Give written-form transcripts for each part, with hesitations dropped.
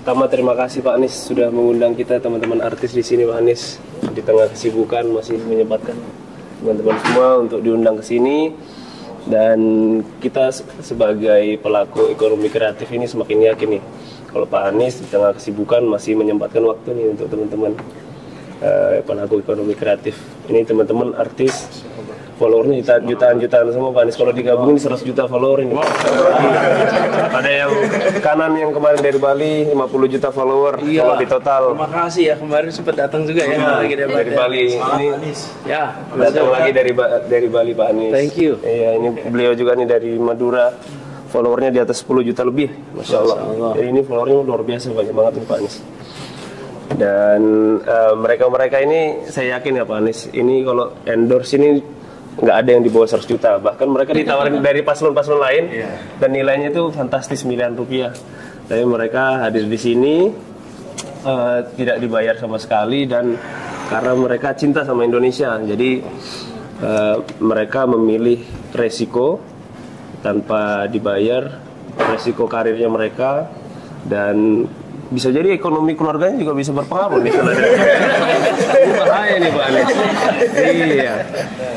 pertama terima kasih Pak Anies sudah mengundang kita teman-teman artis di sini Pak Anies. Di tengah kesibukan masih menyempatkan teman-teman semua untuk diundang ke sini. Dan kita sebagai pelaku ekonomi kreatif ini semakin yakin nih kalau Pak Anies di tengah kesibukan masih menyempatkan waktu nih untuk teman-teman pelaku ekonomi kreatif. Ini teman-teman artis followernya jutaan semua Pak Anies. Kalau digabungin 100 juta follower ini. Wow. Ada yang kanan yang kemarin dari Bali 50 juta follower. Iya. Kalau di total. Terima kasih ya, kemarin sempat datang juga ya dari Bali. Ini ya datang lagi dari Bali Pak Anies. Thank you. Iya, ini beliau juga nih dari Madura. Followernya di atas 10 juta lebih. Masya Allah. Jadi ini followernya luar biasa, banyak banget nih Pak Anies. Dan mereka-mereka ini saya yakin ya Pak Anies, ini kalau endorse ini nggak ada yang di bawah 100 juta. Bahkan mereka ditawarin dari paslon-paslon lain dan nilainya itu fantastis miliaran rupiah. Tapi mereka hadir di sini tidak dibayar sama sekali dan karena mereka cinta sama Indonesia. Jadi mereka memilih resiko tanpa dibayar, resiko karirnya mereka, dan bisa jadi ekonomi keluarganya juga bisa berpengaruh nih. Ini bahaya nih Pak Anies. Iya.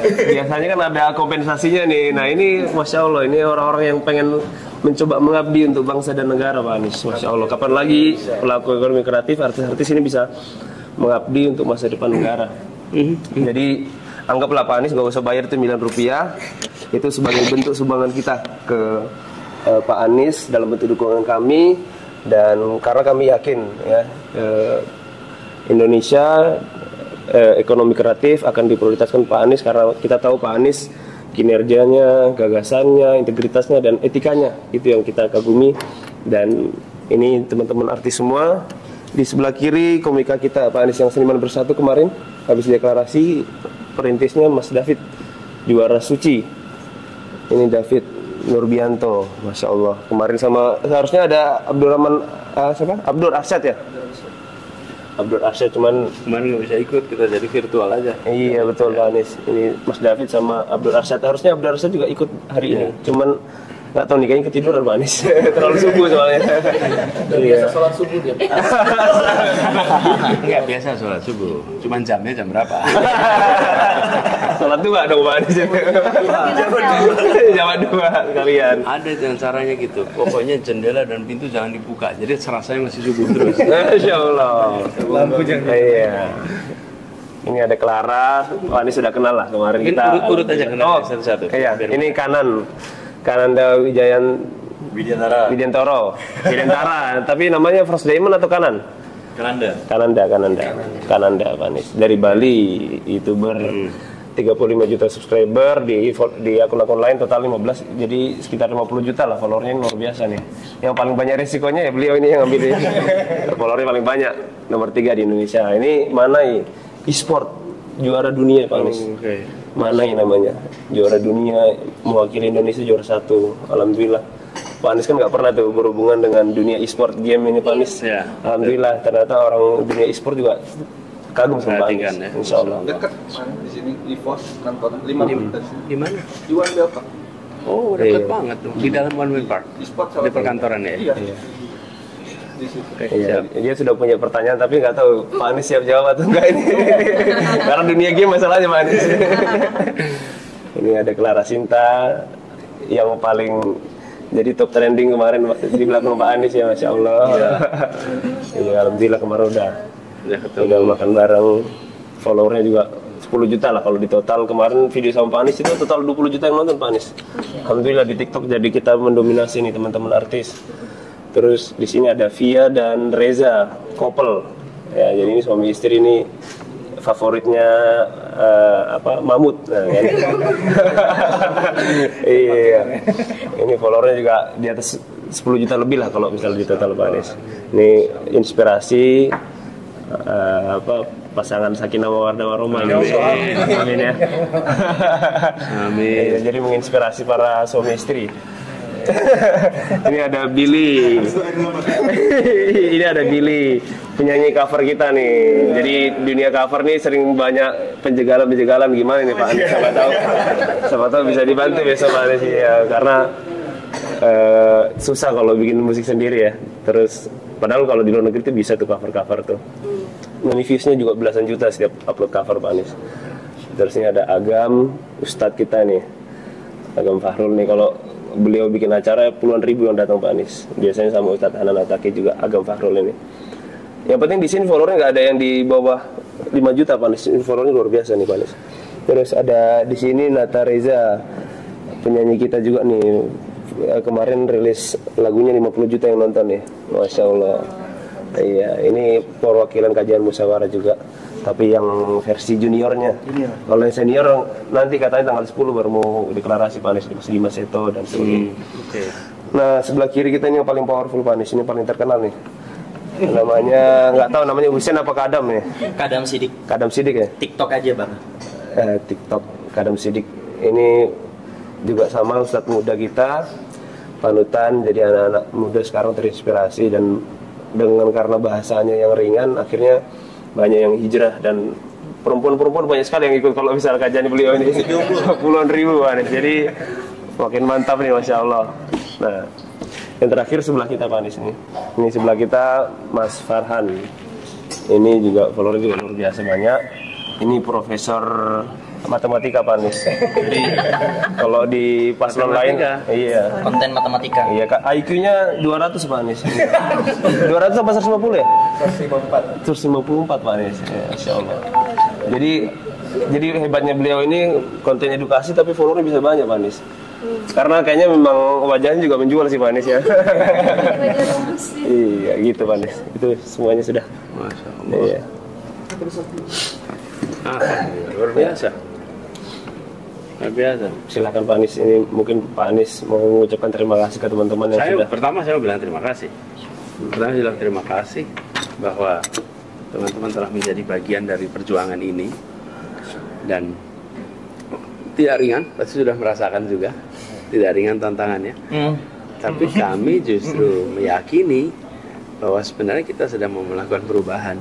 Biasanya kan ada kompensasinya nih. Nah ini Masya Allah, ini orang-orang yang pengen mencoba mengabdi untuk bangsa dan negara Pak Anies. Masya Allah, kapan lagi pelaku ekonomi kreatif, artis-artis ini bisa mengabdi untuk masa depan negara. Jadi anggaplah Pak Anies gak usah bayar itu miliaran rupiah. Itu sebagai bentuk sumbangan kita ke Pak Anies dalam bentuk dukungan kami. Dan karena kami yakin ya Indonesia ekonomi kreatif akan diprioritaskan Pak Anies karena kita tahu Pak Anies kinerjanya, gagasannya, integritasnya dan etikanya itu yang kita kagumi. Dan ini teman-teman artis semua. Di sebelah kiri komika kita Pak Anies yang Seniman Bersatu kemarin habis deklarasi, perintisnya Mas David Juara Suci. Ini David Nurbianto, Masya Allah. Kemarin sama seharusnya ada Abdurrahman Abdur Arsyad ya. Abdur Arsyad cuman kemarin nggak bisa ikut, kita jadi virtual aja. Iya betul Pak Anies. Ini Mas David sama Abdur Arsyad, harusnya Abdur Arsyad juga ikut hari ini. Cuman nggak tahu nih, kayaknya ketiduran Pak Anies. Terlalu subuh soalnya. Biasa sholat subuh dia. Nggak biasa sholat subuh. Cuman jamnya jam berapa? Sholat dua dong Pak Anies. Jam dua kalian. Ada yang caranya gitu. Pokoknya jendela dan pintu jangan dibuka. Jadi serasanya masih subuh terus. Masya Allah. Lampu jangan. Iya. Ini ada Clara. Pak Anies sudah kenal lah kemarin mungkin kita. urut aja kenal satu-satu. Iya. Ini Kananda Widiantara. Tapi namanya First Diamond atau Kanan? Kananda Pak Anies. Dari Bali, YouTuber 35 juta subscriber di akun-akun lain total 15, jadi sekitar 50 juta lah followernya. Ini luar biasa nih. Yang paling banyak risikonya ya beliau ini yang ngambil followernya paling banyak, nomor 3 di Indonesia. Ini Manai e-sport juara dunia Pak Anies. Manai namanya, juara dunia, mewakili Indonesia juara 1. Alhamdulillah. Pak Anies kan nggak pernah tuh berhubungan dengan dunia e-sport game ini Pak Anies. Ya, alhamdulillah, ternyata orang dunia e-sport juga kagum sama Pak Anies. Ya. Insya Allah. Dekat di sini di pos kantor 5 menit. Di mana? Di One Bell Park. Oh, dekat banget tuh. Di dalam One Bell Park. Di perkantoran ya. Iya. Iya, dia sudah punya pertanyaan tapi nggak tahu Pak Anies siap jawab atau enggak ini. Karena dunia game masalahnya Pak Anies. Ini ada Clara Sinta yang paling jadi top trending kemarin di belakang Pak Anies ya, Masya Allah. Ya, alhamdulillah kemarin udah makan bareng. Followernya juga 10 juta lah kalau di total. Kemarin video sama Pak Anies itu total 20 juta yang nonton Pak Anies. Alhamdulillah di TikTok jadi kita mendominasi nih teman-teman artis. Terus di sini ada Via dan Reza, couple. Ya, jadi ini suami istri ini favoritnya Mamut. Nah, kan? Iya. Ini followernya juga di atas 10 juta lebih lah kalau misalnya di total Pak Anies. Ini inspirasi pasangan Sakinah Mawaddah Warahmah. Amin ya. Amin. Jadi menginspirasi para suami istri. Ini ada Billy. Ini ada Billy, penyanyi cover kita nih. Jadi dunia cover nih sering banyak penjagalan gimana nih Pak Anies? Siapa tahu bisa dibantu besok Pak Anies ya, karena susah kalau bikin musik sendiri ya. Terus Padahal kalau di luar negeri itu bisa tuh cover tuh. Nah, ini viewsnya juga belasan juta setiap upload cover Pak Anies. Terus ini ada Agam, Ustadz kita nih, Agam Fahrul nih, kalau beliau bikin acara puluhan ribu yang datang Pak Anies. Biasanya sama Ustadz Hanan Ataki juga Agam Fahrul ini. Yang penting di sini followernya nggak ada yang di bawah 5 juta Pak Anies. Followernya luar biasa nih Pak Anies. Terus ada di sini Nata Reza, penyanyi kita juga nih. Kemarin rilis lagunya 50 juta yang nonton nih. Masya Allah. Iya, ini perwakilan kajian musyawarah juga. Tapi yang versi juniornya. Kalau yang senior nanti katanya tanggal 10 baru mau deklarasi Pak Anies di Mas Seto dan sebagainya. Nah, sebelah kiri kita ini yang paling powerful Pak Anies, ini paling terkenal nih. Namanya nggak tahu namanya Husein apa Kadam nih? Kadam Sidik. Kadam Sidik ya? TikTok aja bang. TikTok Kadam Sidik ini juga sama ustadz muda kita, panutan, jadi anak-anak muda sekarang terinspirasi dan dengan karena bahasanya yang ringan akhirnya banyak yang hijrah dan perempuan-perempuan banyak sekali yang ikut kalau misal kajian beliau ini puluhan ribu Pak Anies. Jadi makin mantap nih Masya Allah. Nah, yang terakhir sebelah kita Pak Anies nih. Ini sebelah kita Mas Farhan. Ini juga follower juga luar biasa banyak. Ini profesor matematika Pak Anies. Jadi kalau di paslon lain, iya. Konten matematika. Iya Kak, IQ-nya 200 Pak Anies. 200 apa 150 ya? 154. 154 Pak Anies. Ya, Masya Allah. Jadi hebatnya beliau ini konten edukasi tapi followernya bisa banyak Pak Anies. Karena kayaknya memang wajahnya juga menjual sih Pak Anies ya. Iya gitu Pak Anies. Itu semuanya sudah. Masya Allah. Iya. Luar biasa. Luar biasa. Silakan Pak Anies, ini mungkin Pak Anies mau mengucapkan terima kasih ke teman-teman yang sudah. Pertama saya mau bilang terima kasih. Pertama saya bilang terima kasih bahwa teman-teman telah menjadi bagian dari perjuangan ini dan tidak ringan, pasti sudah merasakan juga tidak ringan tantangannya. Tapi kami justru meyakini bahwa sebenarnya kita sedang mau melakukan perubahan.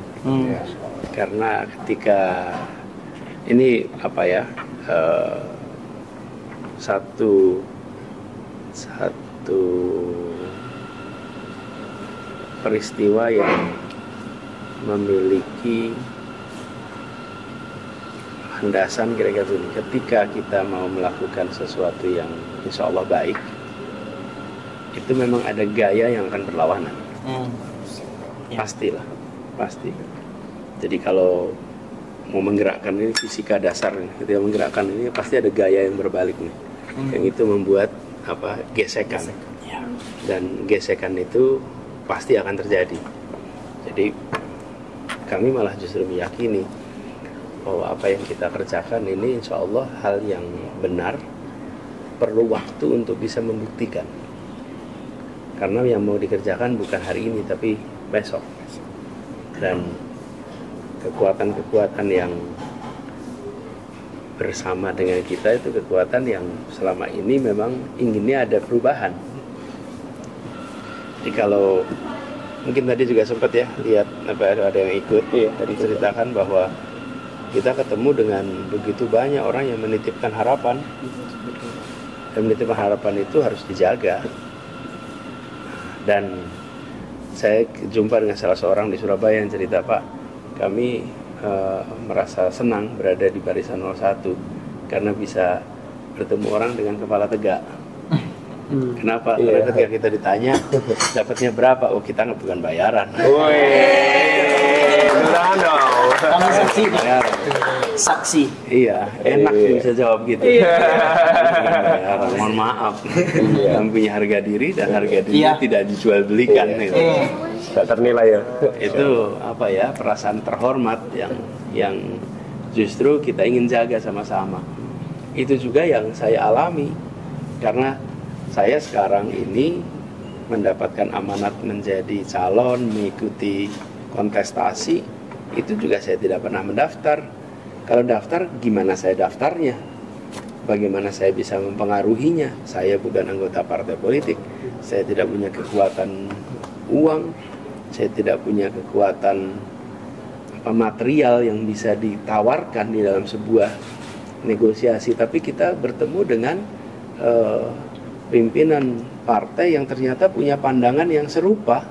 Karena ketika ini apa ya, satu peristiwa yang memiliki landasan kira-kira ini. Ketika kita mau melakukan sesuatu yang insya Allah baik, itu memang ada gaya yang akan berlawanan. Pastilah, pasti. Jadi kalau mau menggerakkan ini fisika dasar, ketika menggerakkan ini pasti ada gaya yang berbalik nih, yang itu membuat apa gesekan. Dan gesekan itu pasti akan terjadi. Jadi kami malah justru meyakini bahwa apa yang kita kerjakan ini insya Allah hal yang benar, perlu waktu untuk bisa membuktikan. Karena yang mau dikerjakan bukan hari ini tapi besok. Dan kekuatan-kekuatan yang bersama dengan kita itu kekuatan yang selama ini memang inginnya ada perubahan. Jadi kalau mungkin tadi juga sempat ya lihat ada yang ikut tadi ceritakan bahwa kita ketemu dengan begitu banyak orang yang menitipkan harapan, dan menitipkan harapan itu harus dijaga. Dan saya jumpa dengan salah seorang di Surabaya yang cerita, Pak, kami merasa senang berada di barisan 01 karena bisa bertemu orang dengan kepala tegak. Kenapa? Karena ketika kita ditanya dapatnya berapa, oh kita bukan bayaran. Kami saksi. Saksi. Iya, enak sih bisa jawab gitu. Bayaran, mohon maaf. Kami punya harga diri dan harga diri tidak dijual belikan. Tak ternilai ya. Itu apa ya, perasaan terhormat yang justru kita ingin jaga sama-sama. Itu juga yang saya alami karena saya sekarang ini mendapatkan amanat menjadi calon, mengikuti kontestasi, itu juga saya tidak pernah mendaftar. Kalau daftar, gimana saya daftarnya? Bagaimana saya bisa mempengaruhinya? Saya bukan anggota partai politik, saya tidak punya kekuatan uang, saya tidak punya kekuatan material yang bisa ditawarkan di dalam sebuah negosiasi. Tapi kita bertemu dengan pimpinan partai yang ternyata punya pandangan yang serupa.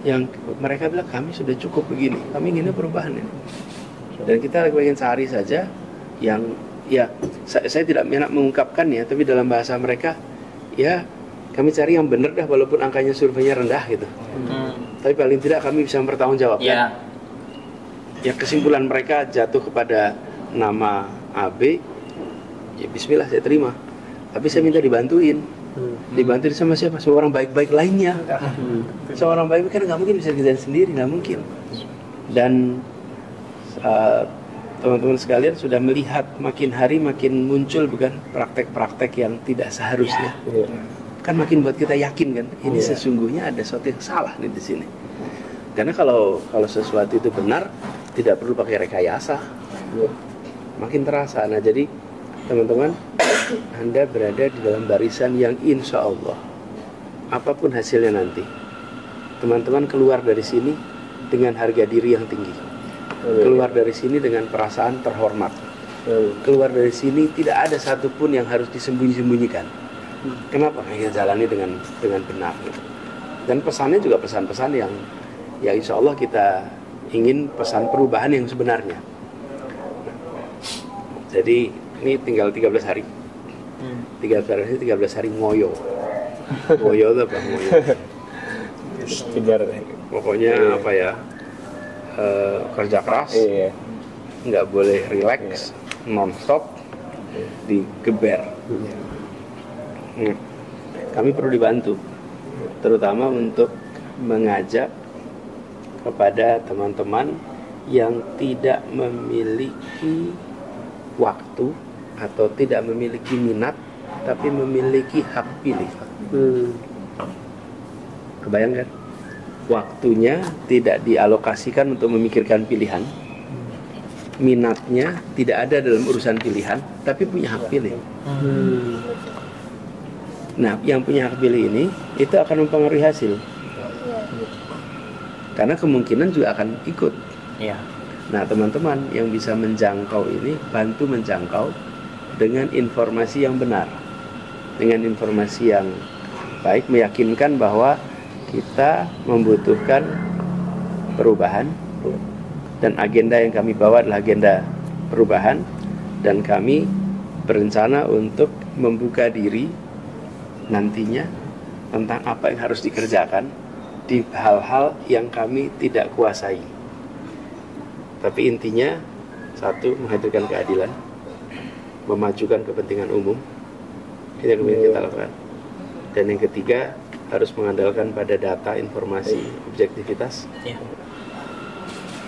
yang mereka bilang kami sudah cukup begini, kami inginnya perubahan ini. Dan kita lagi pengen sehari saja yang ya saya tidak enak mengungkapkannya, tapi dalam bahasa mereka ya kami cari yang benar dah walaupun angkanya surveinya rendah gitu. Tapi paling tidak kami bisa mempertanggungjawabkan. Ya kesimpulan mereka jatuh kepada nama AB, ya bismillah saya terima. Tapi saya minta dibantuin. Dibantuin sama siapa? Sama orang baik-baik lainnya. Sama orang baik-baik kan nggak mungkin bisa kerjain sendiri, nggak mungkin. Dan teman-teman sekalian sudah melihat makin hari makin muncul bukan praktek-praktek yang tidak seharusnya. Kan makin buat kita yakin kan, ini sesungguhnya ada sesuatu yang salah nih di sini. Karena kalau sesuatu itu benar, tidak perlu pakai rekayasa. Makin terasa. Nah jadi teman-teman, Anda berada di dalam barisan yang insya Allah apapun hasilnya nanti, teman-teman keluar dari sini dengan harga diri yang tinggi, keluar dari sini dengan perasaan terhormat, keluar dari sini tidak ada satupun yang harus disembunyi-sembunyikan. Kenapa? Kita jalani dengan benar. Dan pesannya juga pesan-pesan yang ya insya Allah kita ingin pesan perubahan yang sebenarnya. Jadi ini tinggal 13 hari. 13 hari ngoyo. Ngoyo itu apa? Ngoyo. Pokoknya apa ya? Kerja keras. Nggak boleh relax, non-stop, digeber. Kami perlu dibantu, terutama untuk mengajak kepada teman-teman yang tidak memiliki waktu atau tidak memiliki minat tapi memiliki hak pilih. Kebayangkan? Waktunya tidak dialokasikan untuk memikirkan pilihan, minatnya tidak ada dalam urusan pilihan tapi punya hak pilih. Nah, yang punya hak pilih ini itu akan mempengaruhi hasil. Karena kemungkinan juga akan ikut. Nah, teman-teman yang bisa menjangkau ini, bantu menjangkau dengan informasi yang benar, dengan informasi yang baik, meyakinkan bahwa kita membutuhkan perubahan dan agenda yang kami bawa adalah agenda perubahan, dan kami berencana untuk membuka diri nantinya tentang apa yang harus dikerjakan di hal-hal yang kami tidak kuasai. Tapi intinya satu, menghadirkan keadilan, memajukan kepentingan umum. Itu yang kita lakukan. Dan yang ketiga, harus mengandalkan pada data, informasi, objektivitas.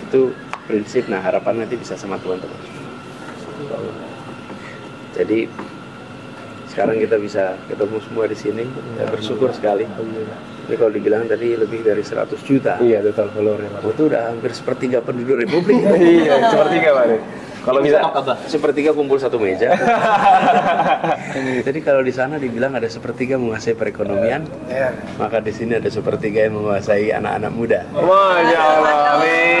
Itu prinsip. Nah, harapan nanti bisa sama teman-teman. Jadi sekarang kita bisa ketemu semua di sini. Saya bersyukur sekali. Ini kalau dibilang tadi lebih dari 100 juta. Iya, total followernya. Itu udah hampir sepertiga penduduk Republik. Iya, sepertiga Pak. Kalau bisa sepertiga kumpul satu meja. Jadi kalau di sana dibilang ada sepertiga menguasai perekonomian, maka di sini ada sepertiga yang menguasai anak-anak muda. Masya Allah, amin.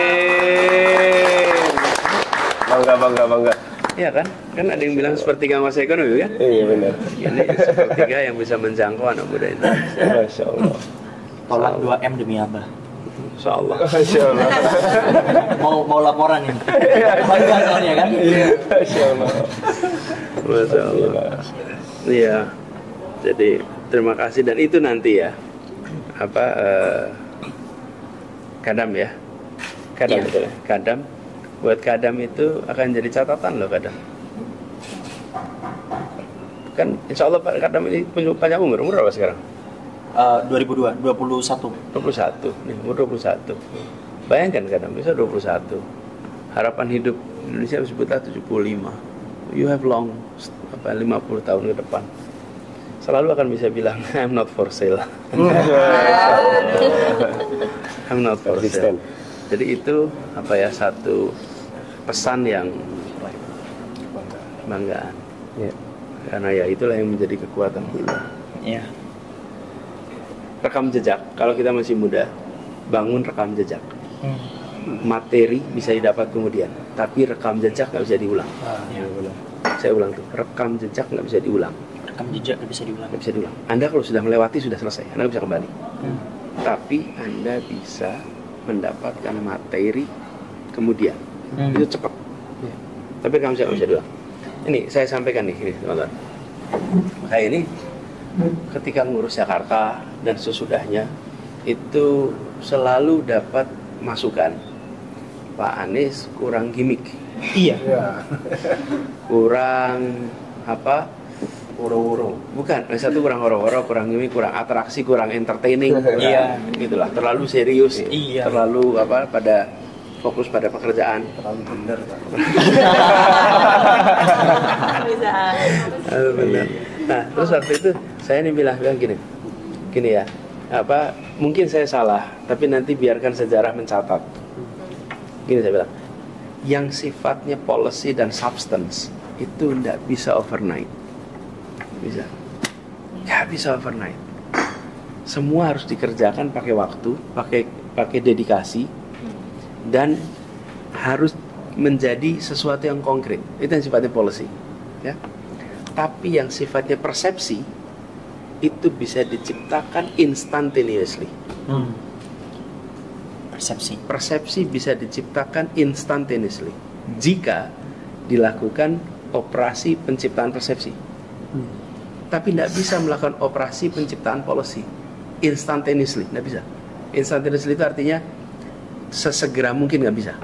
Bangga. Iya kan? Kan ada yang bilang sepertiga menguasai ekonomi kan? Iya benar. Ini sepertiga yang bisa menjangkau anak muda ini. Masya Allah. Tolak 2M demi Abah. Insya Allah. Masya Allah. Mau laporan ini. Bangga soalnya kan? Masya Allah. Masya Allah. Iya. Jadi terima kasih, dan itu nanti ya kadam ya. Kadam betul ya. Kadam. Buat kadam itu akan jadi catatan loh kadam. Kan insya Allah Pak Kadam ini panjang umur berapa sekarang? 2021. Nih, umur 21. Bayangkan Kadam bisa 21. Harapan hidup Indonesia disebutlah 75. You have 50 tahun ke depan. Selalu akan bisa bilang I'm not for sale. I'm not for sale. Jadi itu satu pesan yang banggaan. Karena ya itulah yang menjadi kekuatan kita. Rekam jejak. Kalau kita masih muda, bangun rekam jejak. Materi bisa didapat kemudian, tapi rekam jejak nggak bisa diulang. Saya ulang tuh, rekam jejak nggak bisa diulang. Rekam jejak nggak bisa diulang. Anda kalau sudah melewati sudah selesai, Anda bisa kembali. tapi Anda bisa mendapatkan materi kemudian. Itu cepat. Tapi kamu bisa dulu. Ini saya sampaikan nih, ini teman-teman. Kayak ini, ketika ngurus Jakarta dan sesudahnya, itu selalu dapat masukan. Pak Anies kurang gimmick. Iya. Kurang apa? Woro-woro. Bukan, yang satu kurang woro-woro, kurang gimmick, kurang atraksi, kurang entertaining. Iya. Gitulah, terlalu serius, Iya. terlalu apa? Pada fokus pada pekerjaan. Terlalu bener, Pak. Benar. Nah, terus waktu itu saya nih bilang gini ya, apa? Mungkin saya salah, tapi nanti biarkan sejarah mencatat. Gini saya bilang, yang sifatnya policy dan substance itu tidak bisa overnight. Bisa, nggak bisa overnight. Semua harus dikerjakan pakai waktu, pakai dedikasi, dan harus menjadi sesuatu yang konkret. Itu yang sifatnya policy, ya. Tapi yang sifatnya persepsi itu bisa diciptakan instantaneously. Persepsi bisa diciptakan instantaneously jika dilakukan operasi penciptaan persepsi. Tapi tidak bisa melakukan operasi penciptaan policy instantaneously, tidak bisa. Instantaneously itu artinya sesegera mungkin, nggak bisa.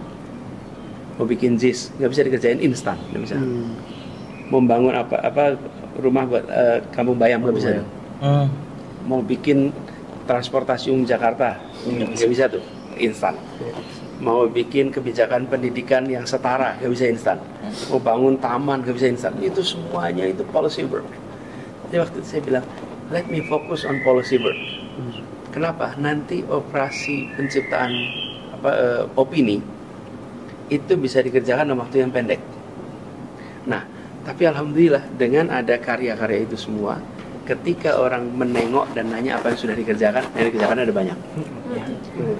Mau bikin JIS nggak bisa dikerjain instan, nggak bisa. Membangun apa rumah buat kampung bayam nggak bisa. Mau bikin transportasi umum Jakarta nggak bisa tuh instan. Mau bikin kebijakan pendidikan yang setara nggak bisa instan. Mau bangun taman nggak bisa instan. Itu semuanya itu policy work. Jadi waktu itu saya bilang, let me focus on policy work. Kenapa? Nanti operasi penciptaan opini itu bisa dikerjakan dalam waktu yang pendek. Nah, tapi alhamdulillah dengan ada karya-karya itu semua, ketika orang menengok dan nanya apa yang sudah dikerjakan, yang dikerjakan ada banyak.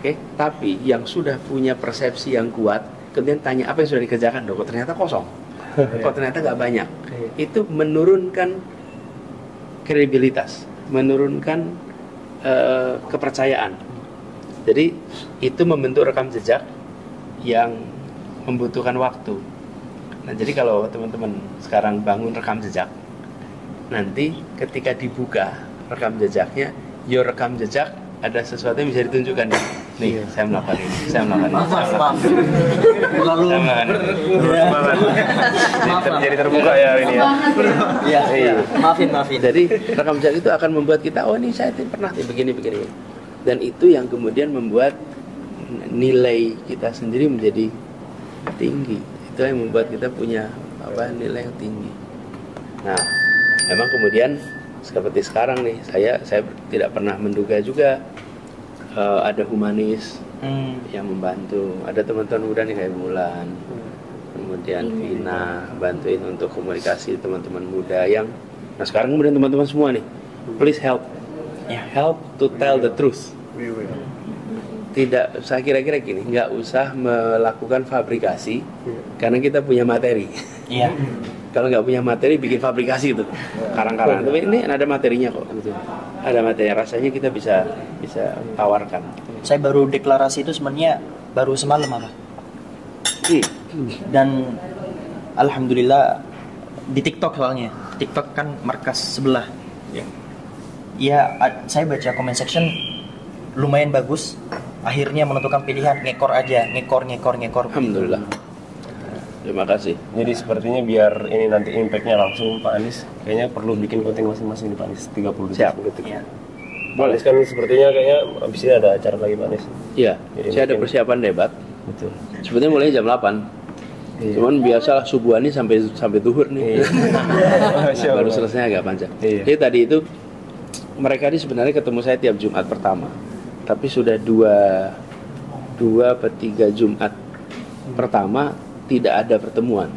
Oke, tapi yang sudah punya persepsi yang kuat, kemudian tanya apa yang sudah dikerjakan, kok ternyata kosong, kok ternyata nggak banyak. Itu menurunkan kredibilitas, menurunkan kepercayaan. Jadi itu membentuk rekam jejak yang membutuhkan waktu. Nah, jadi kalau teman-teman sekarang bangun rekam jejak, nanti ketika dibuka rekam jejaknya, your rekam jejak ada sesuatu yang bisa ditunjukkan. Nih, saya melakukan ini, saya melakukan ini. Maaf. Lalu Jadi terbuka ya ini ya. Iya. Maafin. Jadi rekam jejak itu akan membuat kita, oh ini saya pernah begini. Dan itu yang kemudian membuat nilai kita sendiri menjadi tinggi. Itu yang membuat kita punya nilai yang tinggi. Nah, memang kemudian seperti sekarang nih, saya tidak pernah menduga juga ada humanis yang membantu. Ada teman-teman muda nih kayak Bulan, kemudian Vina bantuin untuk komunikasi teman-teman muda yang. Nah sekarang kemudian teman-teman semua nih, please help to tell the truth. Tidak, saya kira-kira gini, nggak usah melakukan fabrikasi karena kita punya materi. Iya. Kalau nggak punya materi, bikin fabrikasi gitu, karang-karang. Tapi ini ada materinya kok, gitu. Ada materi, rasanya kita bisa tawarkan. Saya baru deklarasi itu sebenarnya baru semalam apa? Dan alhamdulillah di TikTok soalnya. TikTok kan markas sebelah. Ya, saya baca comment section lumayan bagus. Akhirnya menentukan pilihan ngekor aja, ngekor. Alhamdulillah. Terima kasih. Jadi sepertinya biar ini nanti impactnya langsung Pak Anies, kayaknya perlu bikin konten masing-masing di Pak Anies 30 detik. Siap. Ya. Pak Anies kan sepertinya kayaknya abis ini ada acara lagi Pak Anies. Iya. Jadi Saya ada mungkin- persiapan debat. Betul. Sebetulnya mulai jam 8. Iya. Cuman biasalah subuhan ini sampai duhur nih. Iya. Masya Baru Allah. selesai agak panjang. Iya. Jadi tadi itu mereka ini sebenarnya ketemu saya tiap Jumat pertama. Tapi sudah dua atau 3 Jumat pertama tidak ada pertemuan.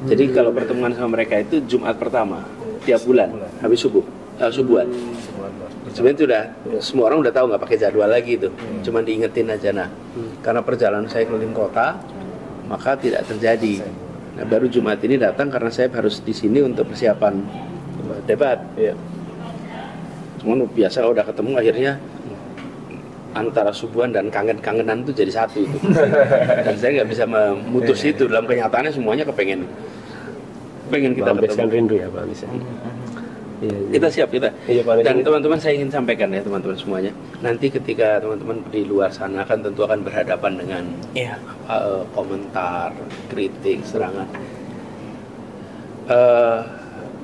Jadi kalau pertemuan sama mereka itu Jumat pertama tiap bulan habis subuhan. Sebenarnya sudah semua orang udah tahu, nggak pakai jadwal lagi itu, cuma diingetin aja. Nah, karena perjalanan saya keliling kota, maka tidak terjadi. Nah, baru Jumat ini datang karena saya harus di sini untuk persiapan debat. Iya. Cuman biasa udah ketemu akhirnya antara subuhan dan kangen-kangenan itu jadi satu itu. Dan saya nggak bisa memutus itu. Dalam kenyataannya semuanya pengen kita melampiaskan ketemu. rindu ya Pak Anis. Iya, iya. Kita siap kita. Iya, Pak Anis. Dan teman-teman saya ingin sampaikan ya teman-teman semuanya. Nanti ketika teman-teman di luar sana kan tentu akan berhadapan dengan Iya. komentar, kritik, serangan.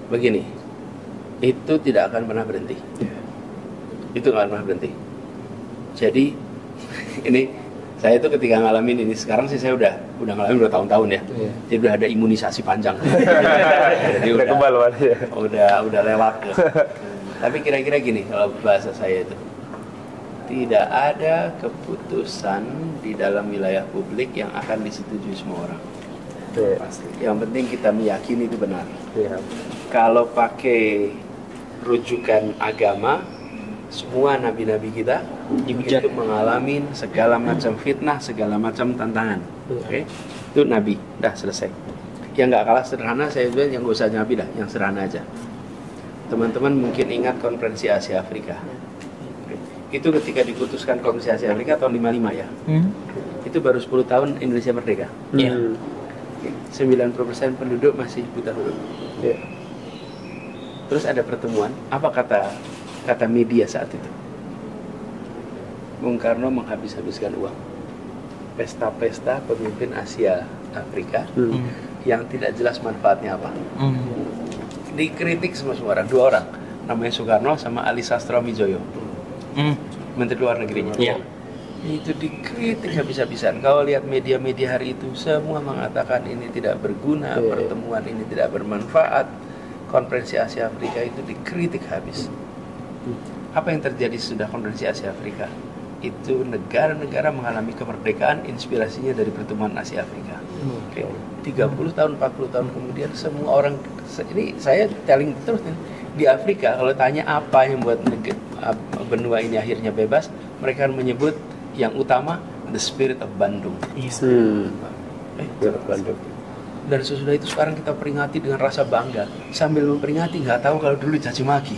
Begini, itu tidak akan pernah berhenti. Itu nggak akan pernah berhenti. Jadi ini saya itu ketika ngalamin ini sekarang sih saya udah ngalamin bertahun-tahun ya. Iya. Jadi udah ada imunisasi panjang. Jadi Udah kebal Pak Anis ya. udah lewat ya. Tapi kira-kira gini kalau bahasa saya itu, tidak ada keputusan di dalam wilayah publik yang akan disetujui semua orang. Iya. Pasti. Yang penting kita meyakini itu benar. Iya. Kalau pakai rujukan agama, semua nabi-nabi kita Dihujat. itu mengalami segala macam fitnah, segala macam tantangan. Oke, itu nabi, dah selesai. Yang nggak kalah sederhana saya bilang yang nggak usah nabi dah, yang sederhana aja. Teman-teman mungkin ingat konferensi Asia Afrika. Oke. Itu ketika diputuskan konferensi Asia Afrika tahun 55 ya. Itu baru 10 tahun Indonesia merdeka. Iya. 90% penduduk masih buta huruf. Iya. Terus ada pertemuan, apa kata media saat itu? Bung Karno menghabis-habiskan uang. Pesta-pesta pemimpin Asia Afrika yang tidak jelas manfaatnya apa. Dikritik semua orang, 2 orang, namanya Soekarno sama Ali Sastro Wijoyo, Menteri Luar Negerinya. Iya. Itu dikritik habis-habisan. Kalau lihat media-media hari itu semua mengatakan ini tidak berguna, pertemuan ini tidak bermanfaat. Konferensi Asia Afrika itu dikritik habis. Apa yang terjadi sudah konferensi Asia Afrika? Itu negara-negara mengalami kemerdekaan inspirasinya dari pertemuan Asia Afrika. Oke. 30 tahun, 40 tahun kemudian semua orang, ini saya telling terus nih, di Afrika kalau tanya apa yang buat benua ini akhirnya bebas, mereka menyebut yang utama the spirit of Bandung. Bandung. Dan sesudah itu sekarang kita peringati dengan rasa bangga sambil memperingati, nggak tahu kalau dulu caci maki,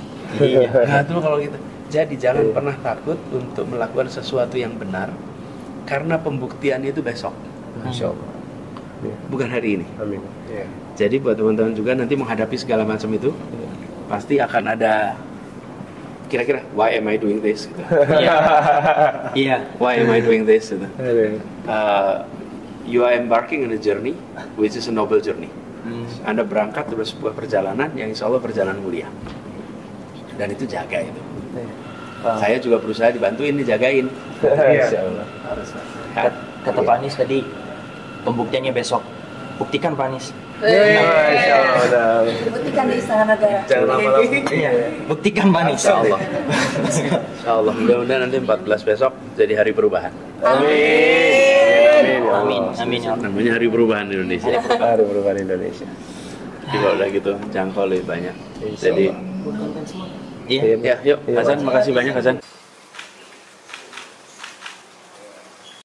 nggak tahu kalau gitu. Jadi jangan pernah takut untuk melakukan sesuatu yang benar karena pembuktiannya itu besok, Masya Allah. bukan hari ini. Amin. Iya. Jadi buat teman-teman juga nanti menghadapi segala macam itu pasti akan ada kira-kira why am I doing this? Gitu. Iya. Why am I doing this? Gitu. You are embarking on a journey which is a noble journey. Anda berangkat dari sebuah perjalanan yang insya Allah perjalanan mulia. Dan itu jaga itu. Saya juga berusaha dibantuin, dijagain. Insya Allah. Kata Pak Anies tadi, pembuktiannya besok. Buktikan Pak Anies. Masya Allah. Buktikan di Istana Negara. Jangan lama-lama. Iya. Buktikan Pak Anies. Insya Allah. Insya Allah. Mudah-mudahan nanti 14 besok jadi hari perubahan. Amin. Amin. Namanya hari perubahan di Indonesia. Hari perubahan Indonesia. Jadi kalau udah gitu jangkau lebih banyak. Insya Jadi Iya. ya, yuk Hasan, makasih banyak Hasan.